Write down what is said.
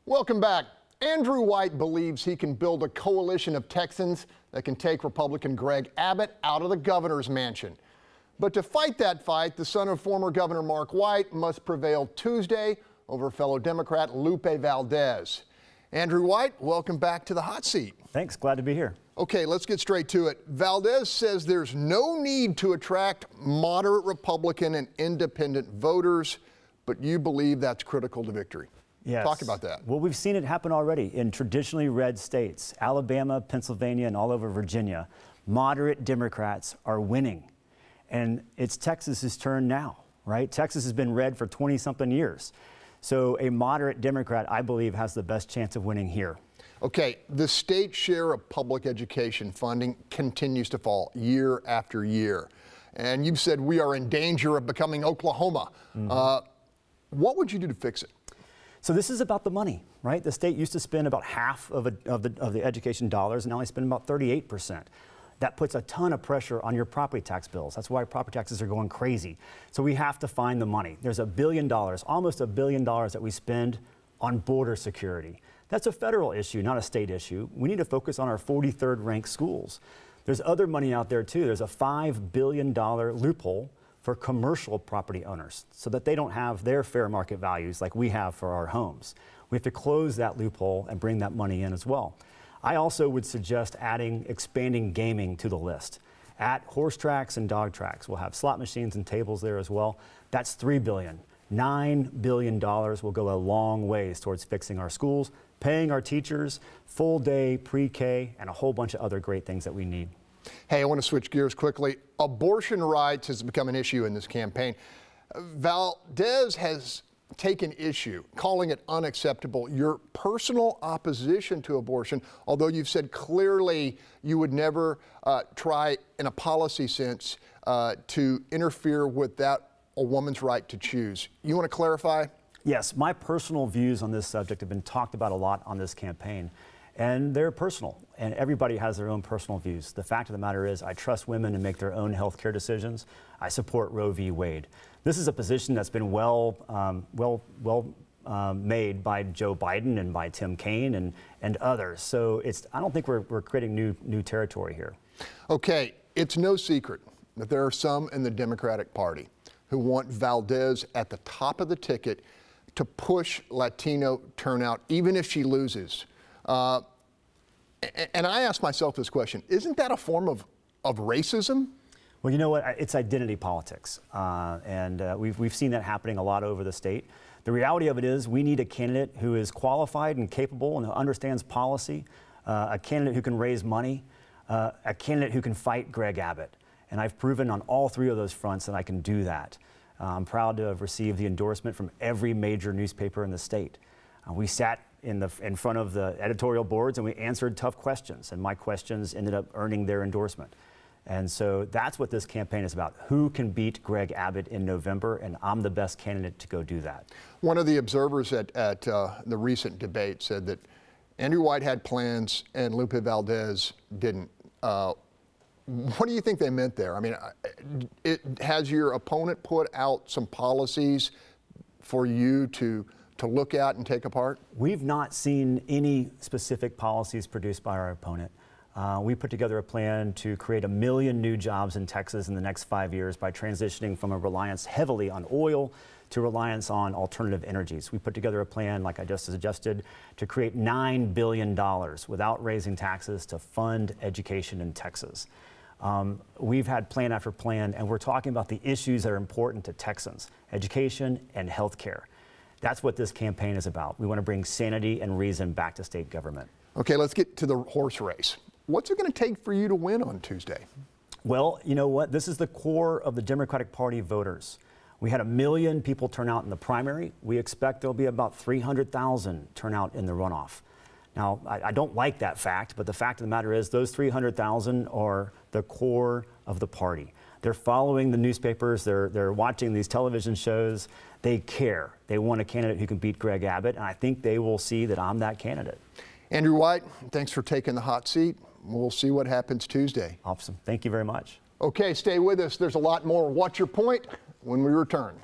Welcome back. Andrew White believes he can build a coalition of Texans that can take Republican Greg Abbott out of the governor's mansion. But to fight that fight, the son of former Governor Mark White must prevail Tuesday over fellow Democrat Lupe Valdez. Andrew White, welcome back to the hot seat. Thanks, glad to be here. Okay, let's get straight to it. Valdez says there's no need to attract moderate Republican and independent voters, but you believe that's critical to victory. Yes. Talk about that. Well, we've seen it happen already in traditionally red states, Alabama, Pennsylvania, and all over Virginia. Moderate Democrats are winning. And it's Texas's turn now, right? Texas has been red for 20-something years. So a moderate Democrat, I believe, has the best chance of winning here. Okay, the state share of public education funding continues to fall year after year. And you've said we are in danger of becoming Oklahoma. What would you do to fix it? So this is about the money, right? The state used to spend about half of the education dollars, and now they spend about 38%. That puts a ton of pressure on your property tax bills. That's why property taxes are going crazy. So we have to find the money. There's $1 billion, almost $1 billion that we spend on border security. That's a federal issue, not a state issue. We need to focus on our 43rd ranked schools. There's other money out there too. There's a $5 billion loophole for commercial property owners so that they don't have their fair market values like we have for our homes. We have to close that loophole and bring that money in as well. I also would suggest expanding gaming to the list. At horse tracks and dog tracks, we'll have slot machines and tables there as well. That's $3 billion. $9 billion will go a long ways towards fixing our schools, paying our teachers, full day pre-K, and a whole bunch of other great things that we need. Hey, I want to switch gears quickly. Abortion rights has become an issue in this campaign. Valdez has taken issue, calling it unacceptable. Your personal opposition to abortion, although you've said clearly you would never try in a policy sense to interfere with a woman's right to choose. You want to clarify? Yes, my personal views on this subject have been talked about a lot on this campaign. And they're personal, and everybody has their own personal views. The fact of the matter is I trust women to make their own health care decisions. I support Roe v. Wade. This is a position that's been well made by Joe Biden and by Tim Kaine and others. So I don't think we're creating new territory here. Okay, it's no secret that there are some in the Democratic Party who want Valdez at the top of the ticket to push Latino turnout, even if she loses. And I ask myself this question, isn't that a form of racism? Well, you know what, it's identity politics, we've seen that happening a lot over the state. The reality of it is we need a candidate who is qualified and capable and who understands policy, a candidate who can raise money, a candidate who can fight Greg Abbott. And I've proven on all three of those fronts that I can do that. I'm proud to have received the endorsement from every major newspaper in the state. We sat in front of the editorial boards and we answered tough questions, and my questions ended up earning their endorsement. And so that's what this campaign is about. Who can beat Greg Abbott in November? And I'm the best candidate to go do that. One of the observers at the recent debate said that Andrew White had plans and Lupe Valdez didn't. What do you think they meant there? I mean, has your opponent put out some policies for you to look at and take apart? We've not seen any specific policies produced by our opponent. We put together a plan to create 1 million new jobs in Texas in the next 5 years by transitioning from a reliance heavily on oil to reliance on alternative energies. We put together a plan, like I just suggested, to create $9 billion without raising taxes to fund education in Texas. We've had plan after plan, and we're talking about the issues that are important to Texans, education and health care. That's what this campaign is about. We want to bring sanity and reason back to state government. Okay, let's get to the horse race. What's it going to take for you to win on Tuesday? Well, you know what? This is the core of the Democratic Party voters. We had 1 million people turn out in the primary. We expect there'll be about 300,000 turn out in the runoff. Now, I don't like that fact, but the fact of the matter is those 300,000 are the core of the party. They're following the newspapers, they're watching these television shows. They care. They want a candidate who can beat Greg Abbott, and I think they will see that I'm that candidate. Andrew White, thanks for taking the hot seat. We'll see what happens Tuesday. Awesome. Thank you very much. Okay, stay with us. There's a lot more. Watch your point when we return.